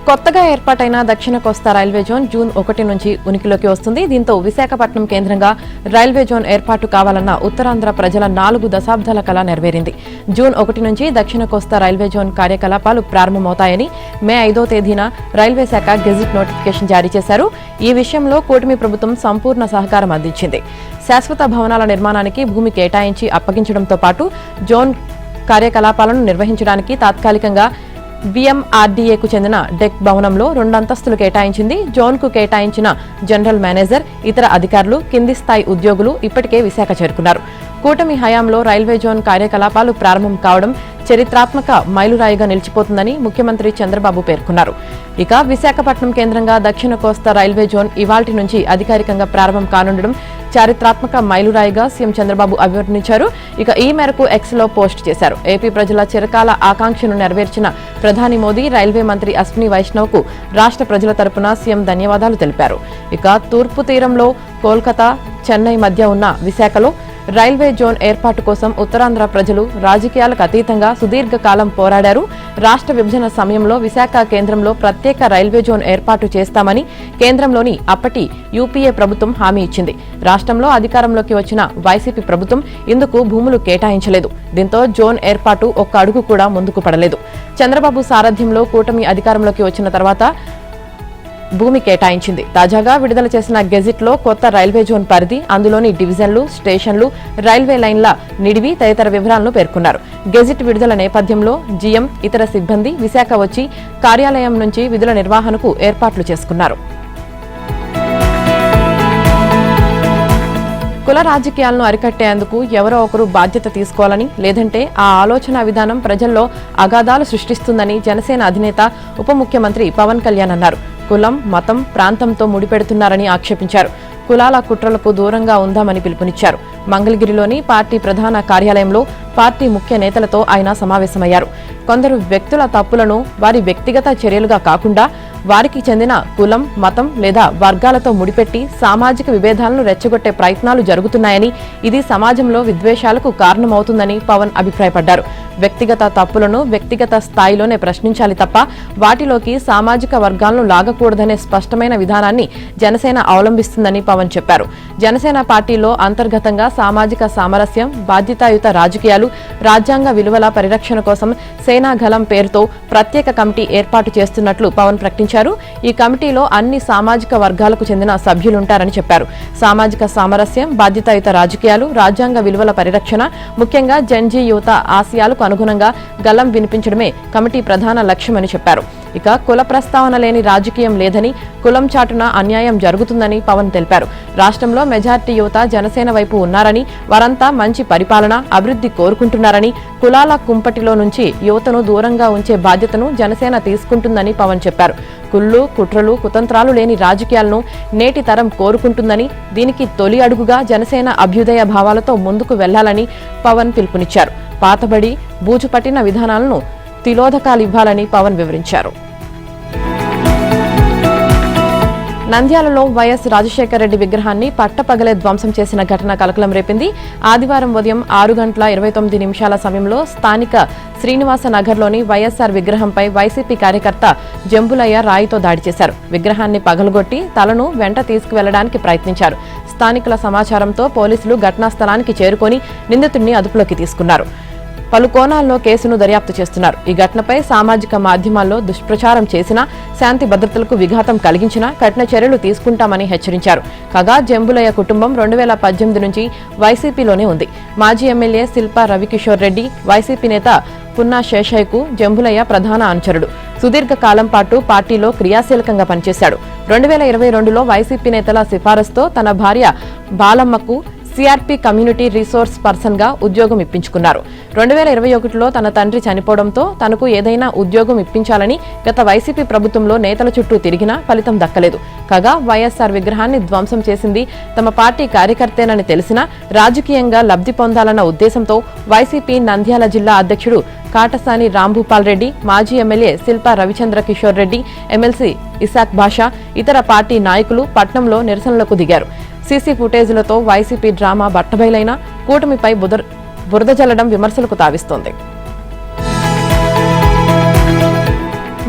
కొత్తగా ఏర్పాటైన దక్షిణ కోస్తా రైల్వే జోన్ జూన్ 1 నుంచి ఉనికిలోకి వస్తుంది. దీంతో విశాఖపట్నం కేంద్రంగా రైల్వే జోన్ ఏర్పాటు కావాలన్న ఉత్తరాంధ్ర ప్రజల 4 దశాబ్దాల కల నెరవేరింది. జూన్ 1 నుంచి దక్షిణ కోస్తా రైల్వే జోన్ కార్యకలాపాలు ప్రారంభమవుతాయని మే 5వ తేదీన రైల్వే శాఖ గెజిట్ నోటిఫికేషన్ జారీ చేశారు. ఈ విషయంలో కూటమి ప్రభుత్వం సంపూర్ణ సహకారం అందించింది. శాశ్వత భవనాల నిర్మాణానికి భూమి కేటాయించి అప్పగించడంతో పాటు జోన్ కార్యకలాపాలను నిర్వహించడానికి తాత్కాలికంగా VMRDAకు చెందిన డెక్ భవనంలో 2 అంతస్తులు కేటాయించింది. జోన్కు కేటాయించిన జనరల్ మేనేజర్, ఇతర అధికారులు, కింది స్థాయి ఉద్యోగులు ఇప్పటికే విశాఖ చేరుకున్నారు. కూటమి హయాంలో రైల్వే జోన్ కార్యకలాపాలు ప్రారంభం కావడం చరిత్రాత్మక మైలురాయిగా నిలిచిపోతుందని ముఖ్యమంత్రి చంద్రబాబు పేర్కొన్నారు. ఇక విశాఖపట్నం కేంద్రంగా దక్షిణ కోస్తా రైల్వే జోన్ ఇవాల్టి నుంచి అధికారికంగా ప్రారంభం కానుండడం చారిత్రాత్మక మైలురాయిగా సీఎం చంద్రబాబు అభివర్ణించారు. ఇక ఈ మేరకు ఎక్స్లో పోస్ట్ చేశారు. ఏపీ ప్రజల చిరకాల ఆకాంక్షను నెరవేర్చిన ప్రధాని మోదీ, రైల్వే మంత్రి అశ్విని వైష్ణవ్కు రాష్ట్ర ప్రజల తరపున సీఎం ధన్యవాదాలు తెలిపారు. ఇక తూర్పు తీరంలో కోల్కతా, చెన్నై మధ్య ఉన్న విశాఖలో రైల్వే జోన్ ఏర్పాటు కోసం ఉత్తరాంధ్ర ప్రజలు రాజకీయాలకు అతీతంగా సుదీర్ఘకాలం పోరాడారు. రాష్ట్ర విభజన సమయంలో విశాఖ కేంద్రంలో ప్రత్యేక రైల్వే జోన్ ఏర్పాటు చేస్తామని కేంద్రంలోని అప్పటి యూపీఏ ప్రభుత్వం హామీ ఇచ్చింది. రాష్ట్రంలో అధికారంలోకి వచ్చిన వైసీపీ ప్రభుత్వం ఇందుకు భూములు కేటాయించలేదు. దీంతో జోన్ ఏర్పాటు ఒక్క అడుగు కూడా ముందుకు పడలేదు. చంద్రబాబు సారథ్యంలో కూటమి అధికారంలోకి వచ్చిన తర్వాత భూమి కేటాయించింది. తాజాగా విడుదల చేసిన గెజిట్లో కొత్త రైల్వే జోన్ పరిధి, అందులోని డివిజన్లు, స్టేషన్లు, రైల్వే లైన్ల నిడివి తదితర వివరాలను పేర్కొన్నారు. గెజిట్ విడుదల నేపథ్యంలో జీఎం, ఇతర సిబ్బంది విశాఖ వచ్చి కార్యాలయం నుంచి విధుల నిర్వహణకు ఏర్పాట్లు చేసుకున్నారు. కుల రాజకీయాలను అరికట్టేందుకు ఎవరో ఒకరు బాధ్యత తీసుకోవాలని, లేదంటే ఆ ఆలోచన విధానం ప్రజల్లో అగాధాలు సృష్టిస్తుందని జనసేన అధినేత ఉప ముఖ్యమంత్రి పవన్ కళ్యాణ్ అన్నారు. కులం, మతం, ప్రాంతంతో ముడిపెడుతున్నారని ఆక్షేపించారు. కులాల కుట్రలకు దూరంగా ఉందామని పిలుపునిచ్చారు. మంగళగిరిలోని పార్టీ ప్రధాన కార్యాలయంలో పార్టీ ముఖ్య నేతలతో ఆయన సమావేశమయ్యారు. కొందరు వ్యక్తుల తప్పులను వారి వ్యక్తిగత చర్యలుగా కాకుండా వారికి చెందిన కులం, మతం లేదా వర్గాలతో ముడిపెట్టి సామాజిక విభేదాలను రెచ్చగొట్టే ప్రయత్నాలు జరుగుతున్నాయని, ఇది సమాజంలో విద్వేషాలకు కారణమవుతుందని పవన్ అభిప్రాయపడ్డారు. వ్యక్తిగత తప్పులను వ్యక్తిగత స్థాయిలోనే ప్రశ్నించాలి తప్ప వాటిలోకి సామాజిక వర్గాలను లాగకూడదనే స్పష్టమైన విధానాన్ని జనసేన అవలంబిస్తుందని పవన్ చెప్పారు. జనసేన పార్టీలో అంతర్గతంగా సామాజిక సామరస్యం, బాధ్యతాయుత రాజకీయాలు, రాజ్యాంగ విలువల పరిరక్షణ కోసం సేనాగలం పేరుతో ప్రత్యేక కమిటీ ఏర్పాటు చేస్తున్నట్లు పవన్ ప్రకటించారు. ఈ కమిటీలో అన్ని సామాజిక వర్గాలకు చెందిన సభ్యులుంటారని చెప్పారు. సామాజిక సామరస్యం, బాధ్యతాయుత రాజకీయాలు, రాజ్యాంగ విలువల పరిరక్షణ, ముఖ్యంగా జెన్జీ యువత ఆశయాలకు అనుగుణంగా గలం వినిపించడమే కమిటీ ప్రధాన లక్ష్యమని చెప్పారు. ఇక కుల ప్రస్తావన లేని రాజకీయం లేదని, కులం చాటున అన్యాయం జరుగుతుందని పవన్ తెలిపారు. రాష్ట్రంలో మెజార్టీ యువత జనసేన వైపు ఉన్నారని, వారంతా మంచి పరిపాలన, అభివృద్ధి కోరుకుంటున్నారని, కులాల కుంపటిలో నుంచి యువతను దూరంగా ఉంచే బాధ్యతను జనసేన తీసుకుంటుందని పవన్ చెప్పారు. కుళ్ళు, కుట్రలు, కుతంత్రాలు లేని రాజకీయాలను నేటి తరం కోరుకుంటుందని, దీనికి తొలి అడుగుగా జనసేన అభ్యుదయ భావాలతో ముందుకు వెళ్లాలని పవన్ పిలుపునిచ్చారు. పాతబడి, బూజుపట్టిన విధానాలను తిలోదకాలివ్వాలని పవన్ వివరించారు. నంద్యాలలో వైఎస్ రాజశేఖర రెడ్డి విగ్రహాన్ని పట్టపగలే ధ్వంసం చేసిన ఘటన కలకలం రేపింది. ఆదివారం ఉదయం 6:29 సమయంలో స్థానిక శ్రీనివాస నగర్లోని వైఎస్ఆర్ విగ్రహంపై వైసీపీ కార్యకర్త జంబులయ్య రాయితో దాడి చేశారు. విగ్రహాన్ని పగలగొట్టి తలను వెంట తీసుకువెళ్లడానికి ప్రయత్నించారు. స్థానికుల సమాచారంతో పోలీసులు ఘటనా స్థలానికి చేరుకొని నిందితుడిని అదుపులోకి తీసుకున్నారు. పలు కోణాల్లో కేసును దర్యాప్తు చేస్తున్నారు. ఈ ఘటనపై సామాజిక మాధ్యమాల్లో దుష్ప్రచారం చేసినా, శాంతి భద్రతలకు విఘాతం కలిగించినా కఠిన చర్యలు తీసుకుంటామని హెచ్చరించారు. కాగా జంబులయ్య కుటుంబం 2018 నుంచి వైసీపీలోనే ఉంది. మాజీ ఎమ్మెల్యే శిల్పా రవికిషోర్ రెడ్డి, వైసీపీ నేత పున్నా శేషయ్యకు జంబులయ్య ప్రధాన అనుచరుడు. సుదీర్ఘకాలం పాటు పార్టీలో క్రియాశీలకంగా పనిచేశాడు. 2022లో వైసీపీ నేతల సిఫారసుతో తన భార్య బాలమ్మకు సిఆర్పీ కమ్యూనిటీ రిసోర్స్ పర్సన్ గా ఉద్యోగం ఇప్పించుకున్నారు. 2021లో తన తండ్రి చనిపోవడంతో తనకు ఏదైనా ఉద్యోగం ఇప్పించాలని గత వైసీపీ ప్రభుత్వంలో నేతల చుట్టూ తిరిగినా ఫలితం దక్కలేదు. కాగా వైఎస్ఆర్ విగ్రహాన్ని ధ్వంసం చేసింది తమ పార్టీ కార్యకర్తేనని తెలిసినా రాజకీయంగా లబ్ధి పొందాలన్న ఉద్దేశంతో వైసీపీ నంద్యాల జిల్లా అధ్యక్షుడు కాటసాని రాంభూపాల్ రెడ్డి, మాజీ ఎమ్మెల్యే శిల్పా రవిచంద్ర కిషోర్ రెడ్డి, ఎమ్మెల్సీ ఇసాక్ బాషా, ఇతర పార్టీ నాయకులు పట్నంలో నిరసనలకు దిగారు. సీసీ ఫుటేజీలతో వైసీపీ డ్రామా బట్టబయలైన కూటమిపై బురద జల్లడం విమర్శలకు తావిస్తోంది.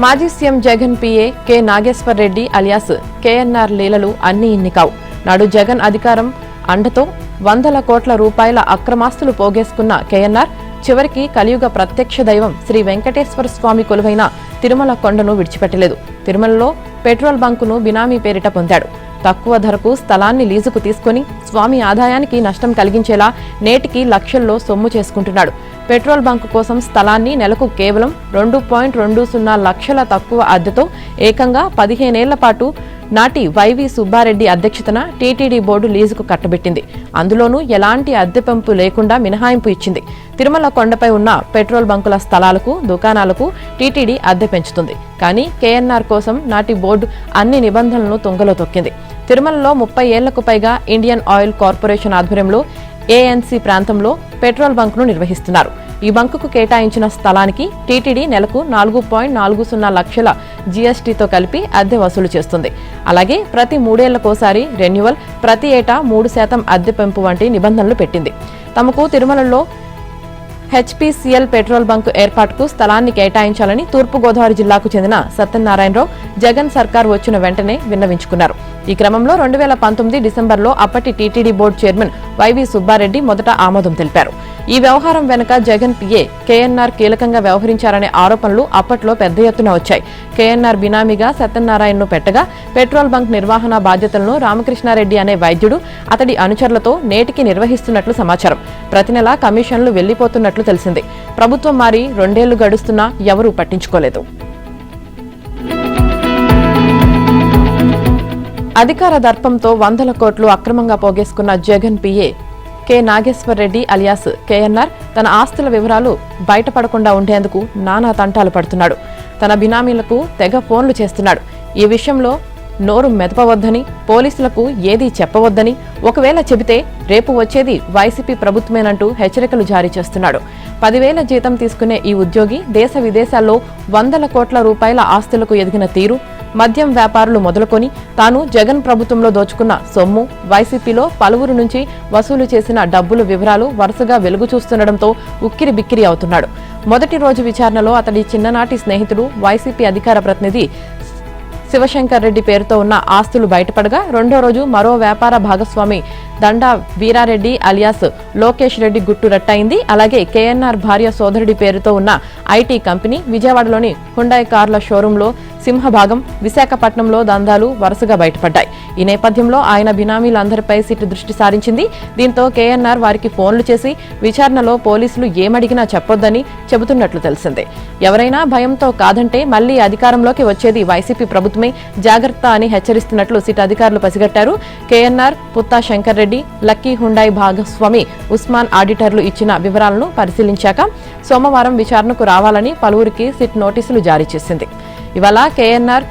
మాజీ CM Jagan PA K Nageshwar Reddy alias KNR లీలలు అన్ని ఇన్ని కావు. నాడు జగన్ అధికారం అండతో వందల కోట్ల రూపాయల అక్రమాస్తులు పోగేసుకున్న కేఎన్ఆర్ చివరికి కలియుగ ప్రత్యక్ష దైవం శ్రీ వెంకటేశ్వర స్వామి కొలువైన తిరుమల కొండను విడిచిపెట్టలేదు. తిరుమలలో పెట్రోల్ బంకును బినామీ పేరిట పొందాడు. తక్కువ ధరకు స్థలాన్ని లీజుకు తీసుకుని స్వామి ఆదాయానికి నష్టం కలిగించేలా నేటికి లక్షల్లో సొమ్ము చేసుకుంటున్నాడు. పెట్రోల్ బంకు కోసం స్థలాన్ని నెలకు కేవలం 2.20 లక్షల తక్కువ అద్దెతో ఏకంగా 15 ఏళ్ల పాటు నాటి వైవి సుబ్బారెడ్డి అధ్యక్షతన టీటీడీ బోర్డు లీజుకు కట్టబెట్టింది. అందులోనూ ఎలాంటి అద్దె పెంపు లేకుండా మినహాయింపు ఇచ్చింది. తిరుమల కొండపై ఉన్న పెట్రోల్ బంకుల స్థలాలకు, దుకాణాలకు టీటీడీ అద్దె పెంచుతుంది. కానీ కేఎన్ఆర్ కోసం నాటి బోర్డు అన్ని నిబంధనలను తుంగలో తొక్కింది. తిరుమలలో 30 ఏళ్లకు పైగా ఇండియన్ ఆయిల్ కార్పొరేషన్ ఆధ్వర్యంలో ఏఎన్సీ ప్రాంతంలో పెట్రోల్ బంకును నిర్వహిస్తున్నారు. ఈ బంకుకు కేటాయించిన స్థలానికి టీటీడీ నెలకు 4.40 లక్షల జీఎస్టీతో కలిపి అద్దె వసూలు చేస్తుంది. అలాగే ప్రతి 3 ఏళ్లకోసారి రెన్యువల్, ప్రతి ఏటా 3% అద్దె పెంపు వంటి నిబంధనలు పెట్టింది. తమకు తిరుమలలో హెచ్పీసీఎల్ పెట్రోల్ బంకు ఏర్పాటుకు స్థలాన్ని కేటాయించాలని తూర్పుగోదావరి జిల్లాకు చెందిన సత్యనారాయణరావు జగన్ సర్కార్ వచ్చిన వెంటనే విన్నవించుకున్నారు. ఈ క్రమంలో 2019 డిసెంబర్లో అప్పటి TTD board chairman Y V Subbareddy మొదట ఆమోదం తెలిపారు. ఈ వ్యవహారం వెనుక జగన్ పిఏ కేఎన్ఆర్ కీలకంగా వ్యవహరించారనే ఆరోపణలు అప్పట్లో పెద్ద ఎత్తున వచ్చాయి. కేఎన్ఆర్ బినామీగా సత్యనారాయణను పెట్టగా పెట్రోల్ బంక్ నిర్వహణ బాధ్యతలను రామకృష్ణారెడ్డి అనే వైద్యుడు అతడి అనుచరులతో నేటికి నిర్వహిస్తున్నట్లు సమాచారం. ప్రతి నెలా కమిషన్లు వెళ్లిపోతున్నట్లు తెలిసింది. ప్రభుత్వం మారి 2 ఏళ్లు గడుస్తున్నా ఎవరూ పట్టించుకోలేదు. అధికార దర్పంతో 100 కోట్లు అక్రమంగా పోగేసుకున్న Jagan PA K Nageshwar Reddy alias KNR తన ఆస్తుల వివరాలు బయటపడకుండా ఉండేందుకు నానా తంటాలు పడుతున్నాడు. తన బినామీలకు తెగ ఫోన్లు చేస్తున్నాడు. ఈ విషయంలో నోరు మెదపవద్దని, పోలీసులకు ఏదీ చెప్పవద్దని, ఒకవేళ చెబితే రేపు వచ్చేది వైసీపీ ప్రభుత్వమేనంటూ హెచ్చరికలు జారీ చేస్తున్నాడు. 10,000 జీతం తీసుకునే ఈ ఉద్యోగి దేశ విదేశాల్లో 100 కోట్ల రూపాయల ఆస్తులకు ఎదిగిన తీరు, మద్యం వ్యాపారులు మొదలుకొని తాను జగన్ ప్రభుత్వంలో దోచుకున్న సొమ్ము, వైసీపీలో పలువురు నుంచి వసూలు చేసిన డబ్బుల వివరాలు వరుసగా వెలుగు చూస్తుండటంతో ఉక్కిరి బిక్కిరి అవుతున్నాడు. మొదటి రోజు విచారణలో అతడి చిన్ననాటి స్నేహితుడు వైసీపీ అధికార ప్రతినిధి శివశంకర్ రెడ్డి పేరుతో ఉన్న ఆస్తులు బయటపడగా, రెండో రోజు మరో వ్యాపార భాగస్వామి దండా వీరారెడ్డి అలియాస్ లోకేష్ రెడ్డి గుట్టు రట్టయింది. అలాగే కేఎన్ఆర్ భార్య సోదరుడి పేరుతో ఉన్న ఐటీ కంపెనీ, విజయవాడలోని హుండాయ్ కార్ల షోరూంలో సింహభాగం, విశాఖపట్నంలో దందాలు వరుసగా బయటపడ్డాయి. ఈ నేపథ్యంలో ఆయన బినామీలందరిపై సిట్ దృష్టి సారించింది. దీంతో కేఎన్ఆర్ వారికి ఫోన్లు చేసి విచారణలో పోలీసులు ఏమడిగినా చెప్పొద్దని చెబుతున్నట్లు తెలిసిందే. ఎవరైనా భయంతో కాదంటే మళ్లీ అధికారంలోకి వచ్చేది వైసీపీ ప్రభుత్వమే, జాగ్రత్త అని హెచ్చరిస్తున్నట్లు సిట్ అధికారులు పసిగట్టారు. KNR, Putta Shankar Reddy, Lucky Hyundai భాగస్వామి ఉస్మాన్ ఆడిటర్లు ఇచ్చిన వివరాలను పరిశీలించాక సోమవారం విచారణకు రావాలని పలువురికి సిట్ నోటీసులు జారీ చేసింది. ఇవాళ కేఎన్ఆర్,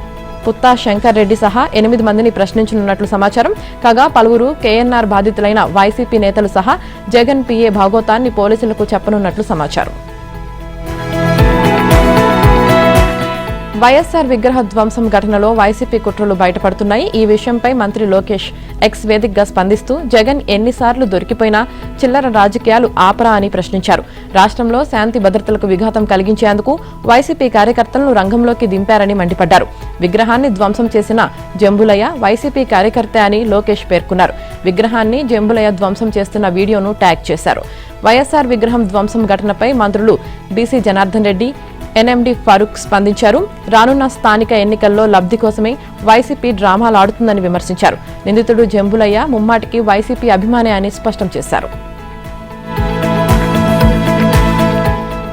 పుత్తా శంకర్ రెడ్డి సహా 8 మందిని ప్రశ్నించనున్నట్లు సమాచారం. కాగా పలువురు కేఎన్ఆర్ బాధితులైన వైసీపీ నేతలు సహా జగన్ పిఏ భాగోతాన్ని పోలీసులకు చెప్పనున్నట్లు సమాచారం. వైఎస్ఆర్ విగ్రహ ధ్వంసం ఘటనలో వైసీపీ కుట్రలు బయటపడుతున్నాయి. ఈ విషయంపై మంత్రి లోకేష్ ఎక్స్ వేదికగా స్పందిస్తూ జగన్ ఎన్నిసార్లు దొరికిపోయినా చిల్లర రాజకీయాలు ఆపరా అని ప్రశ్నించారు. రాష్ట్రంలో శాంతి భద్రతలకు విఘాతం కలిగించేందుకు వైసీపీ కార్యకర్తలను రంగంలోకి దింపారని మండిపడ్డారు. విగ్రహాన్ని ధ్వంసం చేసిన జంబులయ్య వైసీపీ కార్యకర్త అని లోకేష్ పేర్కొన్నారు. విగ్రహాన్ని జంబులయ్య ధ్వంసం చేస్తున్న వీడియోను ట్యాగ్ చేశారు. వైఎస్ఆర్ విగ్రహం ధ్వంసం ఘటనపై మంత్రులు బీసీ జనార్దన్ రెడ్డి, ఎన్ఎండి ఫరూక్ స్పందించారు. రానున్న స్థానిక ఎన్నికల్లో లబ్ధి కోసమే వైసీపీ డ్రామాలాడుతుందని విమర్శించారు. నిందితుడు జంబులయ్య ముమ్మాటికి వైసీపీ అభిమాని అని స్పష్టం చేశారు.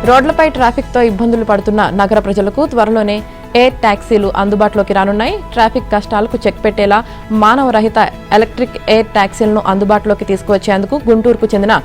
రోడ్లపై ట్రాఫిక్తో ఇబ్బందులు పడుతున్న నగర ప్రజలకు త్వరలోనే ఎయిర్ ట్యాక్సీలు అందుబాటులోకి రానున్నాయి. ట్రాఫిక్ కష్టాలకు చెక్ పెట్టేలా మానవరహిత ఎలక్ట్రిక్ ఎయిర్ ట్యాక్సీలను అందుబాటులోకి తీసుకువచ్చేందుకు గుంటూరుకు చెందిన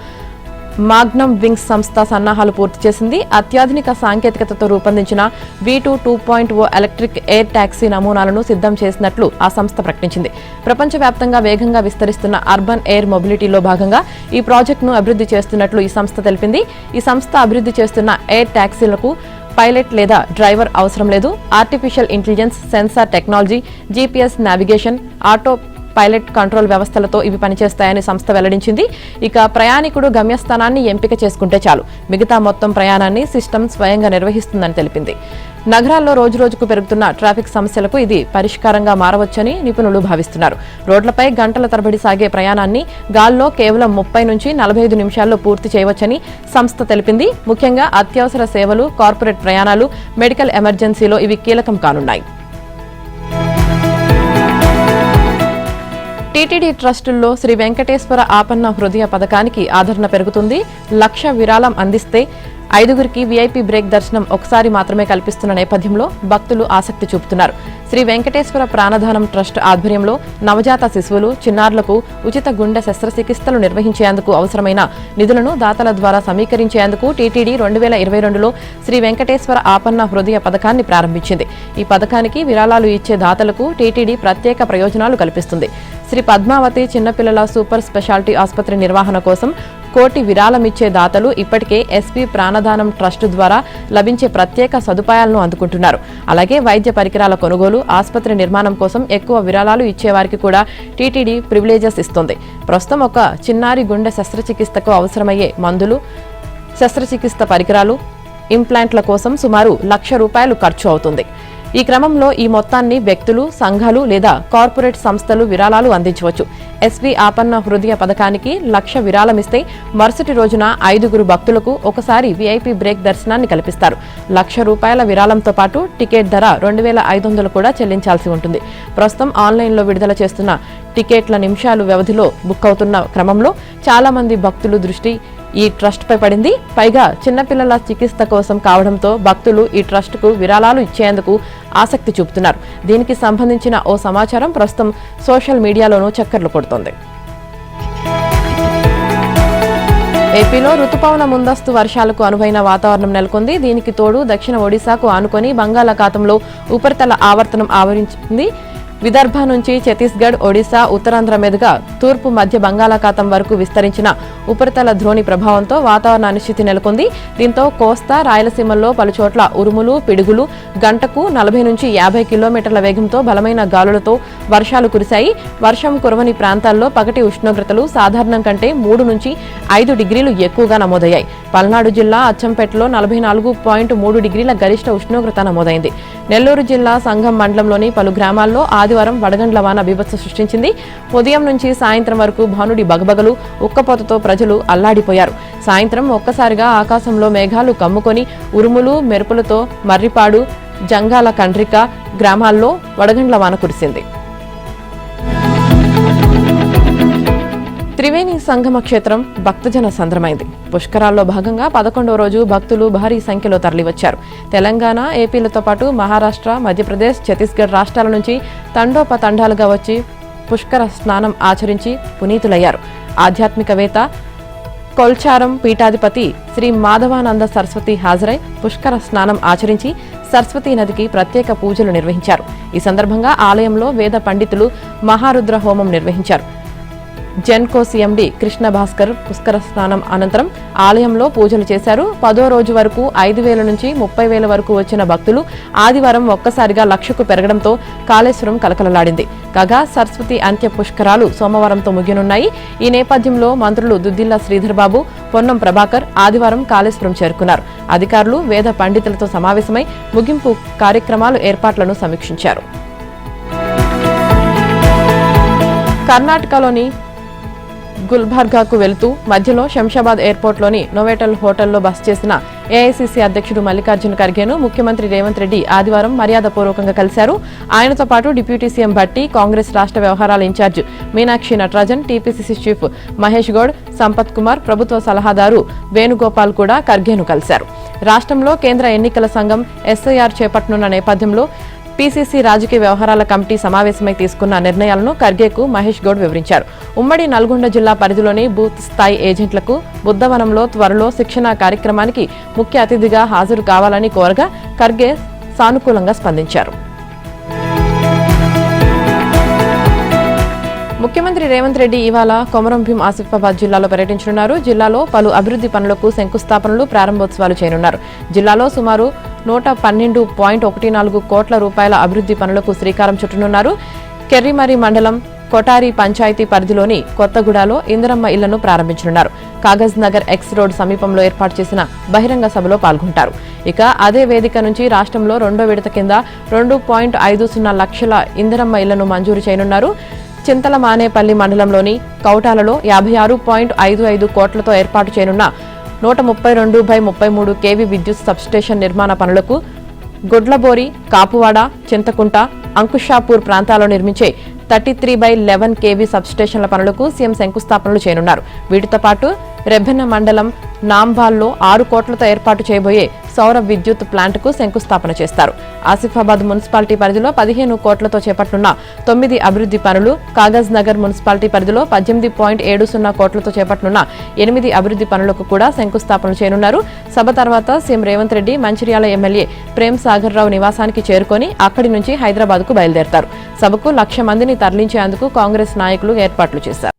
మాగ్నమ్ వింగ్స్ సంస్థ సన్నాహాలు పూర్తి చేసింది. అత్యాధునిక సాంకేతికతతో రూపొందించిన V2 2.0 ఎలక్ట్రిక్ ఎయిర్ ట్యాక్సీ నమూనాలను సిద్ధం చేసినట్లు ఆ సంస్థ ప్రకటించింది. ప్రపంచవ్యాప్తంగా వేగంగా విస్తరిస్తున్న అర్బన్ ఎయిర్ మొబిలిటీలో భాగంగా ఈ ప్రాజెక్టును అభివృద్ధి చేస్తున్నట్లు ఈ సంస్థ తెలిపింది. ఈ సంస్థ అభివృద్ధి చేస్తున్న ఎయిర్ ట్యాక్సీలకు పైలట్ లేదా డ్రైవర్ అవసరం లేదు. Artificial intelligence, sensor technology, GPS navigation, auto pilot control వ్యవస్థలతో ఇవి పనిచేస్తాయని సంస్థ వెల్లడించింది. ఇక ప్రయాణికుడు గమ్యస్థానాన్ని ఎంపిక చేసుకుంటే చాలు, మిగతా మొత్తం ప్రయాణాన్ని సిస్టమ్ స్వయంగా నిర్వహిస్తుందని తెలిపింది. నగరాల్లో రోజురోజుకు పెరుగుతున్న ట్రాఫిక్ సమస్యలకు ఇది పరిష్కారంగా మారవచ్చని నిపుణులు భావిస్తున్నారు. రోడ్లపై గంటల తరబడి సాగే ప్రయాణాన్ని గాల్లో కేవలం 30 నుంచి 45 నిమిషాల్లో పూర్తి చేయవచ్చని సంస్థ తెలిపింది. ముఖ్యంగా అత్యవసర సేవలు, కార్పొరేట్ ప్రయాణాలు, మెడికల్ ఎమర్జెన్సీలో ఇవి కీలకం కానున్నాయి. టీటీడీ ట్రస్టుల్లో శ్రీ వెంకటేశ్వర ఆపన్న హృదయ పథకానికి ఆదరణ పెరుగుతుంది. 1,00,000 విరాళం అందిస్తే 5గురికి వీఐపీ బ్రేక్ దర్శనం ఒకసారి మాత్రమే కల్పిస్తున్న నేపథ్యంలో భక్తులు ఆసక్తి చూపుతున్నారు. శ్రీ వెంకటేశ్వర ప్రాణదానం ట్రస్ట్ ఆధ్వర్యంలో నవజాత శిశువులు, చిన్నారులకు ఉచిత గుండె శస్త్రచికిత్సలు నిర్వహించేందుకు అవసరమైన నిధులను దాతల ద్వారా సమీకరించేందుకు టీటీడీ 2022లో శ్రీ వెంకటేశ్వర ఆపన్న హృదయ పథకాన్ని ప్రారంభించింది. ఈ పథకానికి విరాళాలు ఇచ్చే దాతలకు టీటీడీ ప్రత్యేక ప్రయోజనాలు కల్పిస్తుంది. శ్రీ పద్మావతి చిన్నపిల్లల సూపర్ స్పెషాలిటీ ఆసుపత్రి నిర్వహణ కోసం 1 కోటి విరాళమిచ్చే దాతలు ఇప్పటికే ఎస్పీ ప్రాణదానం ట్రస్టు ద్వారా లభించే ప్రత్యేక సదుపాయాలను అందుకుంటున్నారు. అలాగే వైద్య పరికరాల కొనుగోలు, ఆసుపత్రి నిర్మాణం కోసం ఎక్కువ విరాళాలు ఇచ్చేవారికి కూడా టీటీడీ ప్రివిలేజెస్ ఇస్తోంది. ప్రస్తుతం ఒక చిన్నారి గుండె శస్త్రచికిత్సకు అవసరమయ్యే మందులు, శస్త్రచికిత్స పరికరాలు, ఇంప్లాంట్ల కోసం సుమారు ₹1,00,000 ఖర్చు అవుతుంది. ఈ క్రమంలో ఈ మొత్తాన్ని వ్యక్తులు, సంఘాలు లేదా కార్పొరేట్ సంస్థలు విరాళాలు అందించవచ్చు. ఎస్వి ఆపన్న హృదయ పథకానికి 1,00,000 విరాళమిస్తే మరుసటి రోజున 5గురు భక్తులకు ఒకసారి వీఐపీ బ్రేక్ దర్శనాన్ని కల్పిస్తారు. ₹1,00,000 విరాళంతో పాటు టికెట్ ధర 2,500 కూడా చెల్లించాల్సి ఉంటుంది. ప్రస్తుతం ఆన్లైన్లో విడుదల చేస్తున్న టికెట్ల నిమిషాలు వ్యవధిలో బుక్ అవుతున్న క్రమంలో చాలా మంది భక్తులు దృష్టి ఈ ట్రస్ట్పై పడింది. పైగా చిన్నపిల్లల చికిత్స కోసం కావడంతో భక్తులు ఈ ట్రస్టుకు విరాళాలు ఇచ్చేందుకు ఆసక్తి చూపుతున్నారు. దీనికి సంబంధించిన ఓ సమాచారం ప్రస్తుతం సోషల్ మీడియాలోనూ చక్కర్లు కొడుతోంది. ఏపీలో రుతుపవన ముందస్తు వర్షాలకు అనువైన వాతావరణం నెలకొంది. దీనికి తోడు దక్షిణ ఒడిశాకు ఆనుకొని బంగాళాఖాతంలో ఉపరితల ఆవర్తనం ఆవరించింది. విదర్భ నుంచి ఛత్తీస్గఢ్, ఒడిశా, ఉత్తరాంధ్ర మీదుగా తూర్పు మధ్య బంగాళాఖాతం వరకు విస్తరించిన ఉపరితల ద్రోణి ప్రభావంతో వాతావరణ అనిశ్చితి నెలకొంది. దీంతో కోస్తా, రాయలసీమల్లో పలుచోట్ల ఉరుములు, పిడుగులు, గంటకు 40 నుంచి 50 కిలోమీటర్ల వేగంతో బలమైన గాలులతో వర్షాలు కురిశాయి. వర్షం కురవని ప్రాంతాల్లో పగటి ఉష్ణోగ్రతలు సాధారణం కంటే 3 నుంచి 5 డిగ్రీలు ఎక్కువగా నమోదయ్యాయి. పల్నాడు జిల్లా అచ్చంపేటలో 44.3 డిగ్రీల గరిష్ట ఉష్ణోగ్రత నమోదైంది. నెల్లూరు జిల్లా సంగం మండలంలోని పలు గ్రామాల్లో ఆదివారం వడగండ్ల వాన బీభత్సం సృష్టించింది. ఉదయం నుంచి సాయంత్రం వరకు భానుడి బగబగలు, ఉక్కపోతతో ప్రజలు అల్లాడిపోయారు. సాయంత్రం ఒక్కసారిగా ఆకాశంలో మేఘాలు కమ్ముకొని ఉరుములు, మెరుపులతో మర్రిపాడు, జంగాల కండ్రిక గ్రామాల్లో వడగండ్ల వాన కురిసింది. త్రివేణి సంగమ క్షేత్రం భక్తజన సంద్రమైంది. పుష్కరాల్లో భాగంగా 11వ రోజు భక్తులు భారీ సంఖ్యలో తరలివచ్చారు. తెలంగాణ, ఏపీలతో పాటు మహారాష్ట్ర, మధ్యప్రదేశ్, ఛత్తీస్గఢ్ రాష్ట్రాల నుంచి తండోపతండాలుగా వచ్చి పుష్కర స్నానం ఆచరించి పునీతులయ్యారు. ఆధ్యాత్మికవేత్త, కొల్చారం పీఠాధిపతి శ్రీ మాధవానంద సరస్వతి హాజరై పుష్కర స్నానం ఆచరించి సరస్వతీ నదికి ప్రత్యేక పూజలు నిర్వహించారు. ఈ సందర్భంగా ఆలయంలో వేద పండితులు మహారుద్ర హోమం నిర్వహించారు. జెన్కో సీఎండీ కృష్ణ భాస్కర్ పుష్కర స్నానం అనంతరం ఆలయంలో పూజలు చేశారు. 10వ రోజు వరకు 5,000 నుంచి 30,000 వరకు వచ్చిన భక్తులు ఆదివారం ఒక్కసారిగా 1,00,000కు పెరగడంతో కాళేశ్వరం కలకలలాడింది. కాగా సరస్వతి అంత్య పుష్కరాలు సోమవారంతో ముగియనున్నాయి. ఈ నేపథ్యంలో మంత్రులు దుద్దిల్ల శ్రీధర్ బాబు, పొన్నం ప్రభాకర్ ఆదివారం కాళేశ్వరం చేరుకున్నారు. అధికారులు, వేద పండితులతో సమావేశమై ముగింపు కార్యక్రమాలు ఏర్పాట్లను సమీక్షించారు. కర్ణాటకలోని గుల్బర్గాకు వెళుతూ మధ్యలో శంషాబాద్ ఎయిర్పోర్ట్లోని నోవెటల్ హోటల్లో బస చేసిన ఏఐసీసీ అధ్యక్షుడు మల్లికార్జున ఖర్గేను ముఖ్యమంత్రి రేవంత్ రెడ్డి ఆదివారం మర్యాదపూర్వకంగా కలిశారు. ఆయనతో పాటు డిప్యూటీ సీఎం భట్టి, కాంగ్రెస్ రాష్ట్ర వ్యవహారాల ఇన్ఛార్జ్ మీనాక్షి నటరాజన్, టీపీసీసీ చీఫ్ మహేష్ గౌడ్, సంపత్ కుమార్, ప్రభుత్వ సలహాదారు వేణుగోపాల్ కూడా ఖర్గేను కలిశారు. రాష్ట్రంలో కేంద్ర ఎన్నికల సంఘం ఎస్ఐఆర్ చేపట్టనున్న నేపథ్యంలో పీసీసీ రాజకీయ వ్యవహారాల కమిటీ సమావేశమై తీసుకున్న నిర్ణయాలను ఖర్గేకు మహేష్ గౌడ్ వివరించారు. ఉమ్మడి నల్గొండ జిల్లా పరిధిలోని బూత్ స్థాయి ఏజెంట్లకు బుద్ధవనంలో త్వరలో శిక్షణ కార్యక్రమానికి ముఖ్య అతిథిగా హాజరు కావాలని కోరగా ఖర్గే సానుకూలంగా స్పందించారు. ముఖ్యమంత్రి రేవంత్ రెడ్డి ఇవాళ కొమరంభీం ఆసిఫాబాద్ జిల్లాలో పర్యటించనున్నారు. జిల్లాలో పలు అభివృద్ధి పనులకు శంకుస్థాపనలు, ప్రారంభోత్సవాలు చేయనున్నారు. జిల్లాలో సుమారు 112.14 కోట్ల రూపాయల అభివృద్ధి పనులకు శ్రీకారం చుట్టనున్నారు. కెర్రిమరి మండలం కొటారి పంచాయతీ పరిధిలోని కొత్తగూడలో ఇందిరమ్మ ఇళ్లను ప్రారంభించనున్నారు. కాగజ్ నగర్ ఎక్స్ రోడ్ సమీపంలో ఏర్పాటు చేసిన బహిరంగ సభలో పాల్గొంటారు. ఇక అదే వేదిక నుంచి రాష్ట్రంలో రెండో విడత కింద 2.50 లక్షల ఇందిరమ్మ ఇళ్లను మంజూరు చేయనున్నారు. చింతలమానేపల్లి మండలంలోని కౌటాలలో 56.55 కోట్లతో ఏర్పాటు చేయనున్న 132/33 kV విద్యుత్ సబ్స్టేషన్ నిర్మాణ పనులకు గొడ్లబోరి, కాపువాడ, చింతకుంట, అంకుషాపూర్ ప్రాంతాల్లో నిర్మించే 33/11 kV సబ్స్టేషన్ల పనులకు సీఎం శంకుస్థాపనలు చేయనున్నారు. వీటితో పాటు రెబ్బెన మండలం నాంబాల్లో 6 కోట్లతో ఏర్పాటు చేయబోయే సౌర విద్యుత్ ప్లాంట్కు శంకుస్థాపన చేస్తారు. ఆసిఫాబాద్ మున్సిపాలిటీ పరిధిలో 15 కోట్లతో చేపట్టనున్న 9 అభివృద్ధి పనులు, కాగజ్ నగర్ మున్సిపాలిటీ పరిధిలో 18.70 కోట్లతో చేపట్టనున్న 8 అభివృద్ధి పనులకు కూడా శంకుస్థాపనలు చేయనున్నారు. సభ తర్వాత సీఎం రేవంత్ రెడ్డి మంచిర్యాల ఎమ్మెల్యే ప్రేమ్ సాగర్ రావు నివాసానికి చేరుకొని అక్కడి నుంచి హైదరాబాద్కు బయలుదేరతారు. సభకు 1,00,000 మందిని తరలించేందుకు కాంగ్రెస్ నాయకులు ఏర్పాట్లు చేశారు.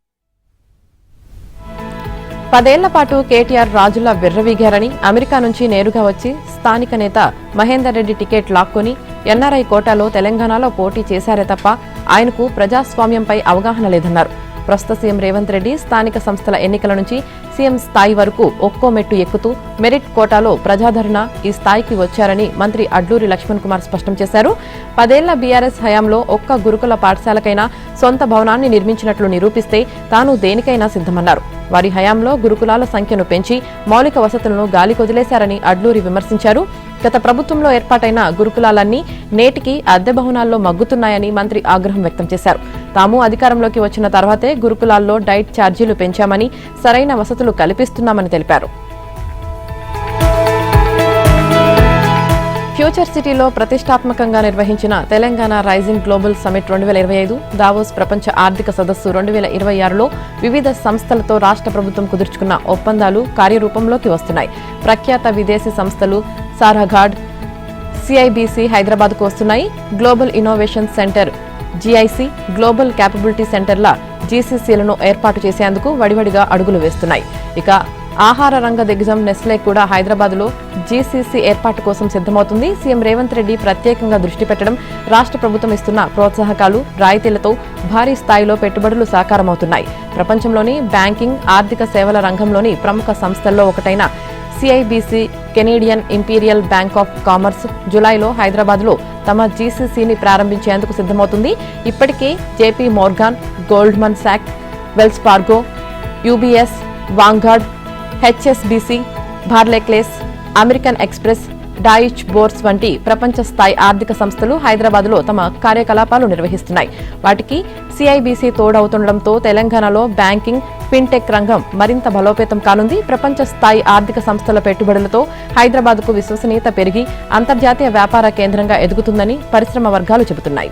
10 ఏళ్ల పాటు కేటీఆర్ రాజులా విర్రవీగారని, అమెరికా నుంచి నేరుగా వచ్చి స్థానిక నేత మహేందర్ రెడ్డి టికెట్ లాక్కొని ఎన్ఆర్ఐ కోటాలో తెలంగాణలో పోటీ చేశారే తప్ప ఆయనకు ప్రజాస్వామ్యంపై అవగాహన లేదన్నారు. ప్రస్తుత సీఎం రేవంత్ రెడ్డి స్థానిక సంస్థల ఎన్నికల నుంచి సీఎం స్థాయి వరకు ఒక్కో మెట్టు ఎక్కుతూ మెరిట్ కోటాలో ప్రజాదరణ ఈ స్థాయికి వచ్చారని మంత్రి అడ్లూరి లక్ష్మణ్ కుమార్ స్పష్టం చేశారు. 10 ఏళ్ల బీఆర్ఎస్ హయాంలో ఒక్క గురుకుల పాఠశాలకైనా సొంత భవనాన్ని నిర్మించినట్లు నిరూపిస్తే తాను దేనికైనా సిద్ధమన్నారు. వారి హయాంలో గురుకులాల సంఖ్యను పెంచి మౌలిక వసతులను గాలికొదిలేశారని అడ్లూరి విమర్శించారు. గత ప్రభుత్వంలో ఏర్పాటైన గురుకులాలన్నీ నేటికి అద్దె భవనాల్లో మగ్గుతున్నాయని మంత్రి ఆగ్రహం వ్యక్తం చేశారు. తాము అధికారంలోకి వచ్చిన తర్వాతే గురుకులాల్లో డైట్ ఛార్జీలు పెంచామని, సరైన వసతులు కల్పిస్తున్నామని తెలిపారు. ఫ్యూచర్ సిటీలో ప్రతిష్టాత్మకంగా నిర్వహించిన Telangana rising global summit 2025 Davos ప్రపంచ ఆర్థిక సదస్సు 2026లో వివిధ సంస్థలతో రాష్ట్ర ప్రభుత్వం కుదుర్చుకున్న ఒప్పందాలు కార్యరూపంలోకి వస్తున్నాయి. ప్రఖ్యాత విదేశీ సంస్థలు సారఘాడ్, సిఐబిసి హైదరాబాద్కు వస్తున్నాయి. Global innovation centre GIC, global capability సెంటర్ల జీసీసీలను ఏర్పాటు చేసేందుకు వడివడిగా అడుగులు వేస్తున్నాయి. ఇక ఆహార రంగ దిగ్గజం నెస్లే కూడా హైదరాబాద్లో జీసీసీ ఏర్పాటు కోసం సిద్ధమవుతుంది. సీఎం రేవంత్ రెడ్డి ప్రత్యేకంగా దృష్టి పెట్టడం, రాష్ట్ర ప్రభుత్వం ఇస్తున్న ప్రోత్సాహకాలు, రాయితీలతో భారీ స్థాయిలో పెట్టుబడులు సాకారమవుతున్నాయి. ప్రపంచంలోని బ్యాంకింగ్, ఆర్థిక సేవల రంగంలోని ప్రముఖ సంస్థల్లో ఒకటైన CIBC, Canadian Imperial Bank of Commerce జులైలో హైదరాబాద్లో తమ జీసీసీని ప్రారంభించేందుకు సిద్ధమవుతుంది. ఇప్పటికే JP Morgan, Goldman Sachs, Wells Fargo, UBS, Vanguard, HSBC, Barclays, American Express, Deutsche Börse వంటి ప్రపంచ స్థాయి ఆర్థిక సంస్థలు హైదరాబాద్లో తమ కార్యకలాపాలు నిర్వహిస్తున్నాయి. వాటికి సిఐబిసి తోడవుతుండటంతో తెలంగాణలో బ్యాంకింగ్, ఫిన్టెక్ రంగం మరింత బలోపేతం కానుంది. ప్రపంచ స్థాయి ఆర్థిక సంస్థల పెట్టుబడులతో హైదరాబాద్కు విశ్వసనీయత పెరిగి అంతర్జాతీయ వ్యాపార కేంద్రంగా ఎదుగుతుందని పరిశ్రమ వర్గాలు చెబుతున్నాయి.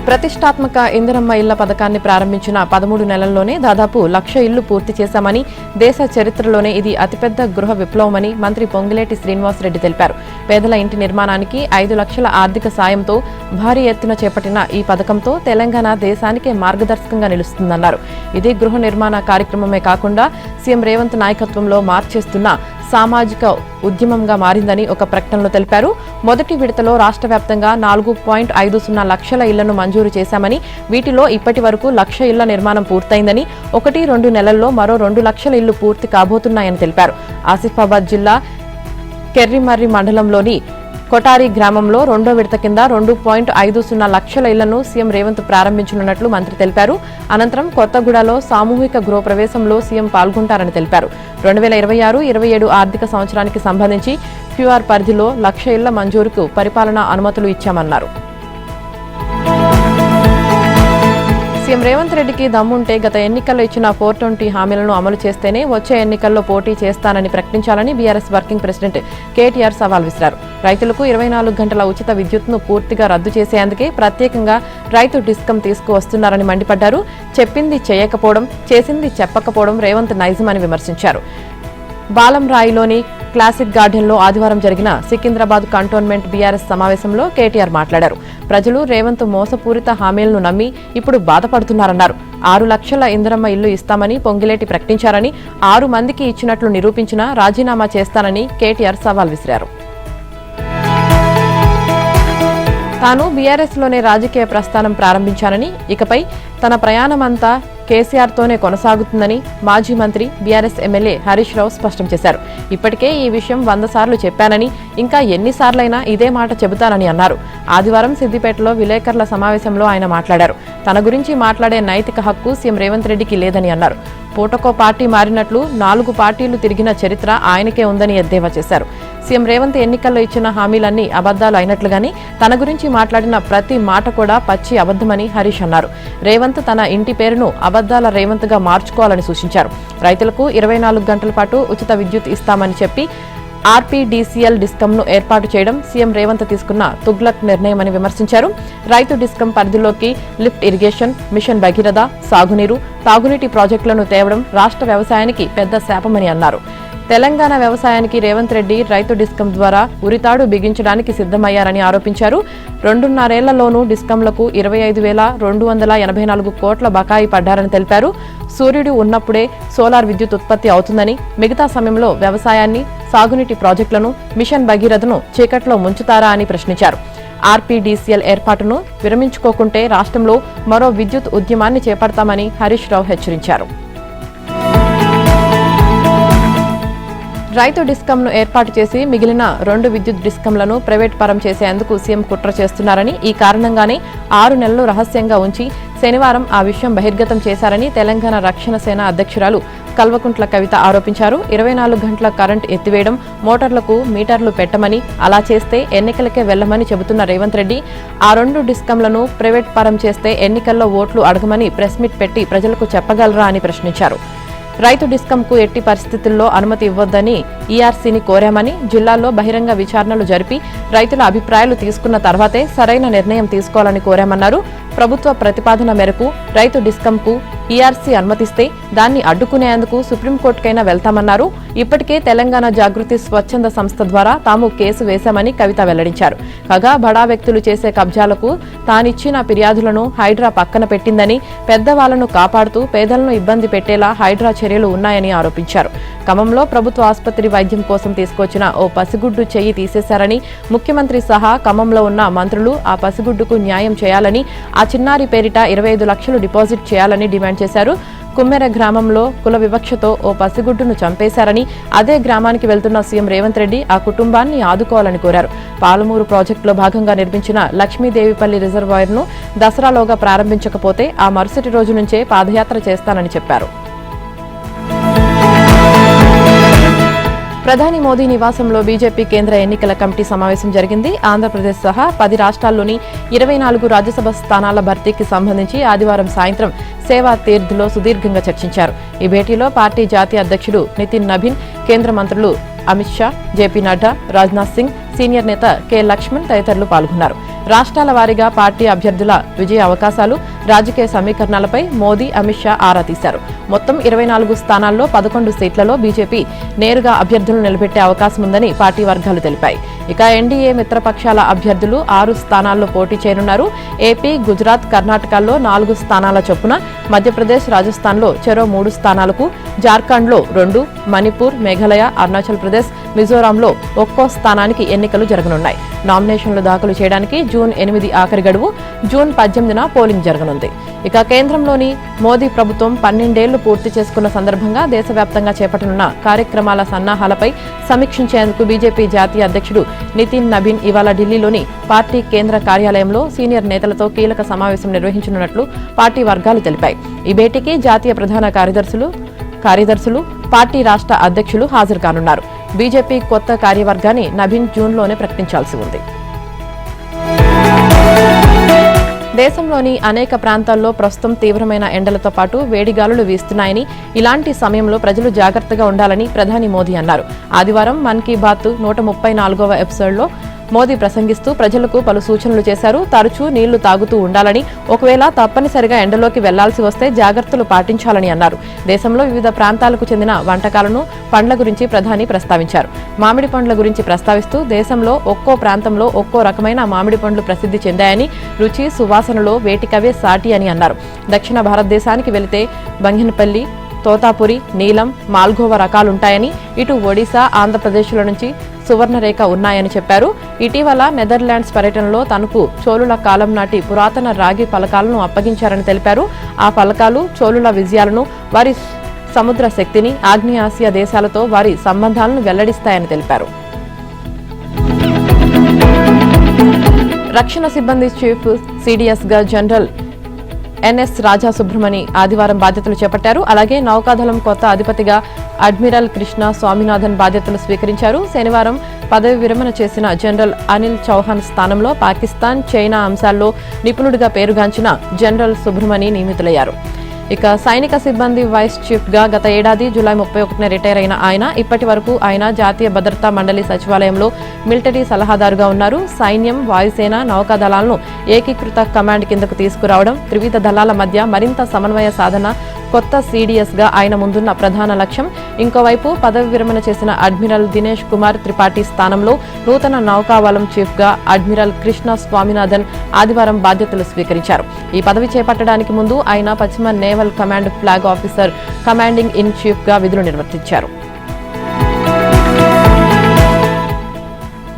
ప్రతిష్టాత్మక ఇందిరమ్మ ఇళ్ల పథకాన్ని ప్రారంభించిన 13 నెలల్లోనే దాదాపు 1,00,000 ఇళ్లు పూర్తి చేశామని, దేశ చరిత్రలోనే ఇది అతిపెద్ద గృహ విప్లవమని మంత్రి పొంగులేటి శ్రీనివాసరెడ్డి తెలిపారు. పేదల ఇంటి నిర్మాణానికి 5 లక్షల ఆర్థిక సాయంతో భారీ ఎత్తున చేపట్టిన ఈ పథకంతో తెలంగాణ దేశానికే మార్గదర్శకంగా నిలుస్తుందన్నారు. ఇది గృహ నిర్మాణ కార్యక్రమమే కాకుండా సీఎం రేవంత్ నాయకత్వంలో మార్చేస్తున్న సామాజిక ఉద్యమంగా మారిందని ఒక ప్రకటనలో తెలిపారు. మొదటి విడతలో రాష్ట్ర వ్యాప్తంగా 4.50 లక్షల ఇళ్లను మంజూరు చేశామని, వీటిలో ఇప్పటి వరకు 1,00,000 ఇళ్ల నిర్మాణం పూర్తయిందని, 1-2 నెలల్లో మరో 2 లక్షల ఇళ్లు పూర్తి కాబోతున్నాయని తెలిపారు. ఆసిఫాబాద్ జిల్లా కెర్రిమర్రి మండలంలోని కొటారి గ్రామంలో రెండో విడత కింద 2.50 లక్షల ఇళ్లను సీఎం రేవంత్ ప్రారంభించనున్నట్లు మంత్రి తెలిపారు. అనంతరం కొత్తగూడలో సామూహిక గృహప్రవేశంలో సీఎం పాల్గొంటారని తెలిపారు. 2026-27 ఆర్థిక సంవత్సరానికి సంబంధించి క్యూఆర్ పరిధిలో 1,00,000 ఇళ్ల మంజూరుకు పరిపాలనా అనుమతులు ఇచ్చామన్నారు. సీఎం రేవంత్ రెడ్డికి దమ్ముంటే గత ఎన్నికల్లో ఇచ్చిన 420 హామీలను అమలు చేస్తేనే వచ్చే ఎన్నికల్లో పోటీ చేస్తానని ప్రకటించాలని బీఆర్ఎస్ వర్కింగ్ ప్రెసిడెంట్ కేటీఆర్ సవాల్ విసిరారు. రైతులకు 24 గంటల ఉచిత విద్యుత్ను పూర్తిగా రద్దు చేసేందుకే ప్రత్యేకంగా రైతు డిస్కం తీసుకువస్తున్నారని మండిపడ్డారు. చెప్పింది చేయకపోవడం, చేసింది చెప్పకపోవడం రేవంత్ నైజం అని విమర్శించారు. బాలంరాయిలోని క్లాసిక్ గార్డెన్లో ఆదివారం జరిగిన సికింద్రాబాద్ కంటోన్మెంట్ బీఆర్ఎస్ సమావేశంలో కేటీఆర్ మాట్లాడారు. ప్రజలు రేవంత్ మోసపూరిత హామీలను నమ్మి ఇప్పుడు బాధపడుతున్నారన్నారు. 6 లక్షల ఇందిరమ్మ ఇల్లు ఇస్తామని పొంగిలేటి ప్రకటించారని, 6 మందికి ఇచ్చినట్లు నిరూపించినా రాజీనామా చేస్తానని కేటీఆర్ సవాల్ విసిరారు. తాను బీఆర్ఎస్లోనే రాజకీయ ప్రస్థానం ప్రారంభించానని, ఇకపై తన ప్రయాణమంతా కేసీఆర్తోనే కొనసాగుతుందని మాజీ మంత్రి బీఆర్ఎస్ ఎమ్మెల్యే హరీష్ రావు స్పష్టం చేశారు. ఇప్పటికే ఈ విషయం 100 సార్లు చెప్పానని, ఇంకా ఎన్నిసార్లైనా ఇదే మాట చెబుతానని అన్నారు. ఆదివారం సిద్దిపేటలో విలేకరుల సమావేశంలో ఆయన మాట్లాడారు. తన గురించి మాట్లాడే నైతిక హక్కు సీఎం రేవంత్ రెడ్డికి లేదని అన్నారు. పూటకో పార్టీ మారినట్లు 4 పార్టీలు తిరిగిన చరిత్ర ఆయనకే ఉందని ఎద్దేవా చేశారు. సీఎం రేవంత్ ఎన్నికల్లో ఇచ్చిన హామీలన్నీ అబద్దాలు అయినట్లుగాని, తన గురించి మాట్లాడిన ప్రతి మాట కూడా పచ్చి అబద్దమని హరీష్ అన్నారు. రేవంత్ తన ఇంటి పేరును అబద్దాల రేవంత్ గా మార్చుకోవాలని సూచించారు. రైతులకు 24 గంటల పాటు ఉచిత విద్యుత్ ఇస్తామని చెప్పి ఆర్పీడీసీఎల్ డిస్కంను ఏర్పాటు చేయడం సీఎం రేవంత్ తీసుకున్న తుగ్లక్ నిర్ణయమని విమర్శించారు. రైతు డిస్కం పరిధిలోకి లిఫ్ట్ ఇరిగేషన్, మిషన్ భగీరథ, సాగునీరు, తాగునీటి ప్రాజెక్టులను తేవడం రాష్ట్ర వ్యవసాయానికి పెద్ద శాపమని అన్నారు. తెలంగాణ వ్యవసాయానికి రేవంత్ రెడ్డి రైతు డిస్కం ద్వారా ఉరితాడు బిగించడానికి సిద్ధమయ్యారని ఆరోపించారు. 2.5 డిస్కంలకు 25,284 కోట్ల బకాయి పడ్డారని తెలిపారు. సూర్యుడు ఉన్నప్పుడే సోలార్ విద్యుత్ ఉత్పత్తి అవుతుందని, మిగతా సమయంలో వ్యవసాయాన్ని, సాగునీటి ప్రాజెక్టులను, మిషన్ భగీరథను చీకట్లో ముంచుతారా అని ప్రశ్నించారు. ఆర్పీడీసీఎల్ ఏర్పాటును విరమించుకోకుంటే రాష్ట్రంలో మరో విద్యుత్ ఉద్యమాన్ని చేపడతామని హరీష్ రావు హెచ్చరించారు. రైతు డిస్కంను ఏర్పాటు చేసి మిగిలిన 2 విద్యుత్ డిస్కంలను ప్రైవేట్ పరం చేసేందుకు సీఎం కుట్ర చేస్తున్నారని, ఈ కారణంగానే 6 నెలలు రహస్యంగా ఉంచి శనివారం ఆ విషయం బహిర్గతం చేశారని తెలంగాణ రక్షణ సేన అధ్యక్షురాలు కల్వకుంట్ల కవిత ఆరోపించారు. 24 గంటల కరెంట్ ఎత్తివేయడం, మోటార్లకు మీటర్లు పెట్టమని, అలా చేస్తే ఎన్నికలకే వెళ్లమని చెబుతున్న రేవంత్ రెడ్డి ఆ 2 డిస్కంలను ప్రైవేట్ పరం చేస్తే ఎన్నికల్లో ఓట్లు అడగమని ప్రెస్ మీట్ పెట్టి ప్రజలకు చెప్పగలరా అని ప్రశ్నించారు. రైతు డిస్కంకు ఎట్టి పరిస్థితుల్లో అనుమతి ఇవ్వొద్దని ఈఆర్సీని కోరామని, జిల్లాల్లో బహిరంగ విచారణలు జరిపి రైతుల అభిప్రాయాలు తీసుకున్న తర్వాతే సరైన నిర్ణయం తీసుకోవాలని కోరామన్నారు. ప్రభుత్వ ప్రతిపాదన మేరకు రైతు డిస్కంకు ఈఆర్సీ అనుమతిస్తే దాన్ని అడ్డుకునేందుకు సుప్రీంకోర్టుకైనా వెళ్తామన్నారు. ఇప్పటికే తెలంగాణ జాగృతి స్వచ్ఛంద సంస్థ ద్వారా తాము కేసు వేశామని కవిత వెల్లడించారు. కాగా బడా వ్యక్తులు చేసే కబ్జాలకు తానిచ్చిన ఫిర్యాదులను హైడ్రా పక్కన పెట్టిందని, పెద్దవాళ్లను కాపాడుతూ పేదలను ఇబ్బంది పెట్టేలా హైడ్రా చర్యలు ఉన్నాయని ఆరోపించారు. ఖమ్మంలో ప్రభుత్వ ఆసుపత్రి వైద్యం కోసం తీసుకొచ్చిన ఓ పసిగుడ్డు చెయ్యి తీసేశారని, ముఖ్యమంత్రి సహా ఖమ్మంలో ఉన్న మంత్రులు ఆ పసిగుడ్డుకు న్యాయం చేయాలని, ఆ చిన్నారి పేరిట 25 లక్షలు డిపాజిట్ చేయాలని డిమాండ్ చేశారు. కుమ్మెర గ్రామంలో కుల వివక్షతో ఓ పసిగుడ్డును చంపేశారని, అదే గ్రామానికి వెళ్తున్న సీఎం రేవంత్ రెడ్డి ఆ కుటుంబాన్ని ఆదుకోవాలని కోరారు. పాలమూరు ప్రాజెక్టులో భాగంగా నిర్మించిన లక్ష్మీదేవిపల్లి రిజర్వాయర్ను దసరాలోగా ప్రారంభించకపోతే ఆ మరుసటి రోజు నుంచే పాదయాత్ర చేస్తానని చెప్పారు. ప్రధాని మోదీ నివాసంలో బీజేపీ కేంద్ర ఎన్నికల కమిటీ సమావేశం జరిగింది. ఆంధ్రప్రదేశ్ సహా 10 రాష్ట్రాల్లోని 24 రాజ్యసభ స్థానాల భర్తీకి సంబంధించి ఆదివారం సాయంత్రం సేవా తీర్థ్లో సుదీర్ఘంగా చర్చించారు. ఈ భేటీలో పార్టీ జాతీయ అధ్యక్షుడు నితిన్ నబీన్, కేంద్ర మంత్రులు అమిత్ షా, జేపీ నడ్డా, రాజ్నాథ్ సింగ్, సీనియర్ నేత కె లక్ష్మణ్ తదితరులు పాల్గొన్నారు. రాష్ట్రాల వారీగా పార్టీ అభ్యర్థుల విజయ అవకాశాలు, రాజకీయ సమీకరణాలపై మోదీ, అమిత్ షా ఆరా తీశారు. మొత్తం 24 స్థానాల్లో 11 సీట్లలో బీజేపీ నేరుగా అభ్యర్థులను నిలబెట్టే అవకాశం ఉందని పార్టీ వర్గాలు తెలిపాయి. ఇక ఎన్డీఏ మిత్రపక్షాల అభ్యర్థులు 6 స్థానాల్లో పోటీ చేయనున్నారు. ఏపీ, గుజరాత్, కర్ణాటకల్లో 4 స్థానాల చొప్పున, మధ్యప్రదేశ్, రాజస్థాన్లో చెరో 3 స్థానాలకు, జార్ఖండ్లో 2, మణిపూర్, మేఘాలయ, అరుణాచల్ ప్రదేశ్, మిజోరాంలో ఒక్కో స్థానానికి ఎన్నికలు జరగనున్నాయి. నామినేషన్లు దాఖలు చేయడానికి జూన్ 8 ఆఖరి గడువు. జూన్ 18న పోలింగ్ జరగనుంది. ఇక కేంద్రంలోని మోదీ ప్రభుత్వం 12 ఏళ్లు పూర్తి చేసుకున్న సందర్భంగా దేశవ్యాప్తంగా చేపట్టనున్న కార్యక్రమాల సన్నాహాలపై సమీక్షించేందుకు బీజేపీ జాతీయ అధ్యక్షుడు నితిన్ నబీన్ ఇవాళ ఢిల్లీలోని పార్టీ కేంద్ర కార్యాలయంలో సీనియర్ నేతలతో కీలక సమావేశం నిర్వహించనున్నట్లు పార్టీ వర్గాలు తెలిపాయి. ఈ భేటీకి జాతీయ ప్రధాన కార్యదర్శులు, పార్టీ రాష్ట్ర అధ్యక్షులు హాజరు కానున్నారు. బీజేపీ కొత్త కార్యవర్గాన్ని నబీన్ జూన్లోనే ప్రకటించాల్సి ఉంది. దేశంలోని అనేక ప్రాంతాల్లో ప్రస్తుతం తీవ్రమైన ఎండలతో పాటు వేడిగాలులు వీస్తున్నాయని, ఇలాంటి సమయంలో ప్రజలు జాగ్రత్తగా ఉండాలని ప్రధాని మోదీ అన్నారు. ఆదివారం మన్ కీ బాత్ 134వ ఎపిసోడ్లో మోదీ ప్రసంగిస్తూ ప్రజలకు పలు సూచనలు చేశారు. తరచూ నీళ్లు తాగుతూ ఉండాలని, ఒకవేళ తప్పనిసరిగా ఎండలోకి వెళ్లాల్సి వస్తే జాగ్రత్తలు పాటించాలని అన్నారు. దేశంలో వివిధ ప్రాంతాలకు చెందిన వంటకాలను, పండ్ల గురించి ప్రధాని ప్రస్తావించారు. మామిడి పండ్ల గురించి ప్రస్తావిస్తూ దేశంలో ఒక్కో ప్రాంతంలో ఒక్కో రకమైన మామిడి పండ్లు ప్రసిద్ధి చెందాయని, రుచి, సువాసనలో వేటికవే సాటి అని అన్నారు. దక్షిణ భారతదేశానికి వెళితే బంగినపల్లి, తోతాపురి, నీలం, మాల్గోవా రకాలుంటాయని, ఇటు ఒడిశా, ఆంధ్రప్రదేశ్ల నుంచి సువర్ణరేఖ ఉన్నాయని చెప్పారు. ఇటీవల నెదర్లాండ్స్ పర్యటనలో తనకు చోళుల కాలం నాటి పురాతన రాగి ఫలకాలను అప్పగించారని తెలిపారు. ఆ ఫలకాలు చోళుల విజయాలను, వారి సముద్ర శక్తిని, ఆగ్నేయ ఆసియా దేశాలతో వారి సంబంధాలను వెల్లడిస్తాయని తెలిపారు. రక్షణ సిబ్బంది చీఫ్ సిడిఎస్ గా జనరల్ ఎన్ఎస్ రాజా సుబ్రమణి ఆదివారం బాధ్యతలు చేపట్టారు. అలాగే నౌకాదళం కొత్త అధిపతిగా అడ్మిరల్ కృష్ణ స్వామినాథన్ బాధ్యతలు స్వీకరించారు. శనివారం పదవి విరమణ చేసిన జనరల్ అనిల్ చౌహాన్ స్థానంలో పాకిస్తాన్, చైనా అంశాల్లో నిపుణుడిగా పేరుగాంచిన జనరల్ సుబ్రమణి నియమితులయ్యారు. ఇక సైనిక సిబ్బంది వైస్ చీఫ్ గా గత ఏడాది జూలై 31న రిటైర్ అయిన ఆయన ఇప్పటి వరకు ఆయన జాతీయ భద్రతా మండలి సచివాలయంలో మిలిటరీ సలహాదారుగా ఉన్నారు. సైన్యం, వాయుసేన, నౌకాదళాలను ఏకీకృత కమాండ్ కిందకు తీసుకురావడం, త్రివిధ దళాల మధ్య మరింత సమన్వయ సాధన కొత్త సిడిఎస్ గా ఆయన ముందున్న ప్రధాన లక్ష్యం. ఇంకోవైపు పదవి విరమణ చేసిన అడ్మిరల్ దినేష్ కుమార్ త్రిపాఠి స్థానంలో నూతన నౌకాబలం చీఫ్ గా అడ్మిరల్ కృష్ణ స్వామినాథన్ ఆదివారం బాధ్యతలు స్వీకరించారు. ఈ పదవి చేపట్టడానికి ముందు ఆయన పశ్చిమ naval command flag officer, commanding in chief గా విధులు నిర్వర్తించారు.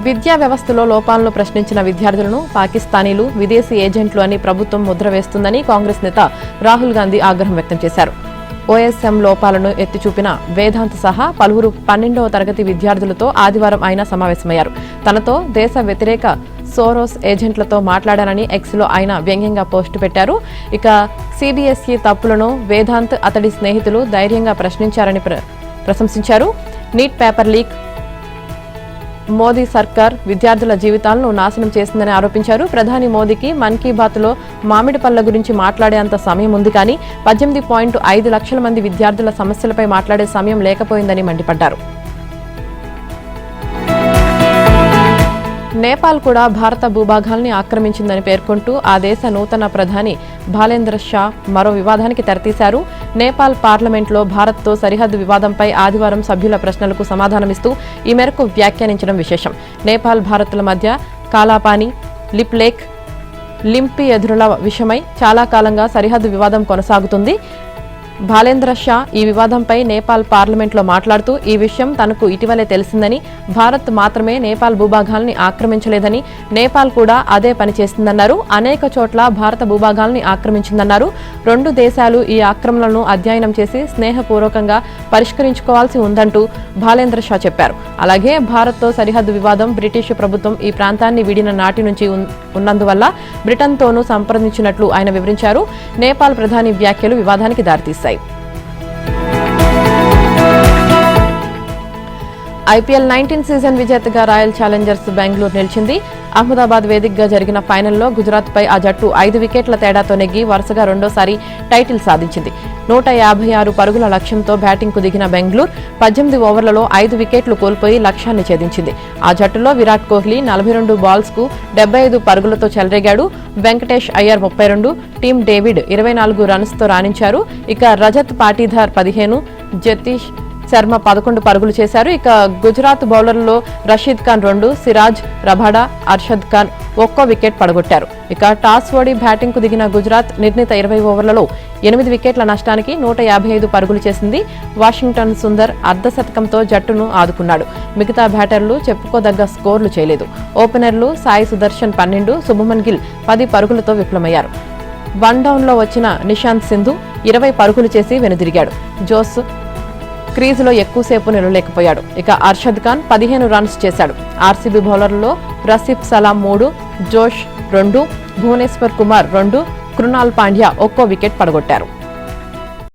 విద్యా వ్యవస్థలో లోపాలను ప్రశ్నించిన విద్యార్థులను పాకిస్తానీలు, విదేశీ ఏజెంట్లు అని ప్రభుత్వం ముద్ర వేస్తుందని కాంగ్రెస్ నేత రాహుల్ గాంధీ ఆగ్రహం వ్యక్తం చేశారు. ఓఎస్ఎం లోపాలను ఎత్తిచూపిన వేదాంత్ సహా పలువురు 12వ తరగతి విద్యార్థులతో ఆదివారం ఆయన సమావేశమయ్యారు. తనతో దేశ వ్యతిరేక సోరోస్ ఏజెంట్లతో మాట్లాడానని ఎక్స్లో ఆయన వ్యంగ్యంగా పోస్టు పెట్టారు. ఇక సిబిఎస్ఈ తప్పులను వేదాంత్, అతడి స్నేహితులు ధైర్యంగా ప్రశ్నించారని ప్రశంసించారు. నీట్ పేపర్ లీక్ మోదీ సర్కార్ విద్యార్థుల జీవితాలను నాశనం చేసిందని ఆరోపించారు. ప్రధాని మోదీకి మన్ కీ బాత్లో మామిడి పళ్ల గురించి మాట్లాడేంత సమయం ఉంది, కానీ 18.5 లక్షల మంది విద్యార్థుల సమస్యలపై మాట్లాడే సమయం లేకపోయిందని మండిపడ్డారు. నేపాల్ కూడా భారత భూభాగాల్ని ఆక్రమించిందని పేర్కొంటూ ఆ దేశ నూతన ప్రధాని భాలేంద్ర షా మరో వివాదానికి తెరతీశారు. నేపాల్ పార్లమెంట్లో భారత్తో సరిహద్దు వివాదంపై ఆదివారం సభ్యుల ప్రశ్నలకు సమాధానమిస్తూ ఈ మేరకు వ్యాఖ్యానించడం విశేషం. నేపాల్, భారత్ల మధ్య కాలాపాని, లిప్ లేక్, లింపి ఎదురుల విషయమై చాలా కాలంగా సరిహద్దు వివాదం కొనసాగుతుంది. భాలేంద్ర షా ఈ వివాదంపై నేపాల్ పార్లమెంట్లో మాట్లాడుతూ ఈ విషయం తనకు ఇటీవలే తెలిసిందని, భారత్ మాత్రమే నేపాల్ భూభాగాల్ని ఆక్రమించలేదని, నేపాల్ కూడా అదే పని చేస్తుందన్నారు. అనేక చోట్ల భారత భూభాగాల్ని ఆక్రమించిందన్నారు. రెండు దేశాలు ఈ ఆక్రమణలను అధ్యయనం చేసి స్నేహపూర్వకంగా పరిష్కరించుకోవాల్సి ఉందంటూ భాలేంద్ర షా చెప్పారు. అలాగే భారత్తో సరిహద్దు వివాదం బ్రిటిష్ ప్రభుత్వం ఈ ప్రాంతాన్ని విడిన నాటి నుంచి ఉన్నందువల్ల బ్రిటన్తోనూ సంప్రదించినట్లు ఆయన వివరించారు. నేపాల్ ప్రధాని వ్యాఖ్యలు వివాదానికి దారితీశాయి. ఐపీఎల్ 19 సీజన్ విజేతగా రాయల్ ఛాలెంజర్స్ బెంగళూరు నిలిచింది. అహ్మదాబాద్ వేదికగా జరిగిన ఫైనల్లో గుజరాత్పై ఆ జట్టు 5 వికెట్ల తేడాతో నెగ్గి వరుసగా రెండోసారి టైటిల్ సాధించింది. 156 పరుగుల లక్ష్యంతో బ్యాటింగ్కు దిగిన బెంగళూరు 18 ఓవర్లలో 5 వికెట్లు కోల్పోయి లక్ష్యాన్ని ఛేదించింది. ఆ జట్టులో విరాట్ కోహ్లీ 42 బాల్స్కు 75 పరుగులతో చెలరేగాడు. వెంకటేష్ అయ్యర్ 32, టీమ్ డేవిడ్ 24 రన్స్తో రాణించారు. ఇక రజత్ పాటీదార్ 15, జతీష్ శర్మ 11 పరుగులు చేశారు. ఇక గుజరాత్ బౌలర్లలో రషీద్ ఖాన్ 2, సిరాజ్, రబాడా, అర్షద్ ఖాన్ ఒక్కో వికెట్ పడగొట్టారు. ఇక టాస్ ఓడి బ్యాటింగ్కు దిగిన గుజరాత్ నిర్ణీత 20 ఓవర్లలో 8 వికెట్ల నష్టానికి 155 పరుగులు చేసింది. వాషింగ్టన్ సుందర్ అర్ధశతకంతో జట్టును ఆదుకున్నాడు. మిగతా బ్యాటర్లు చెప్పుకోదగ్గ స్కోర్లు చేయలేదు. ఓపెనర్లు సాయి సుదర్శన్ 12, శుభమన్ గిల్ 10 పరుగులతో విఫలమయ్యారు. వన్ డౌన్లో వచ్చిన నిశాంత్ సింధు 20 పరుగులు చేసి వెనుదిరిగాడు. జోస్ క్రీజులో ఎక్కువసేపు నిలవలేకపోయాడు. ఇక అర్షద్ ఖాన్ 15 రన్స్ చేశాడు. ఆర్సీబీ బౌలర్లలో రసీఫ్ సలాం 3, జోష్ 2, భువనేశ్వర్ కుమార్ 2, కృణాల్ పాండ్యా ఒక్కో వికెట్ పడగొట్టారు.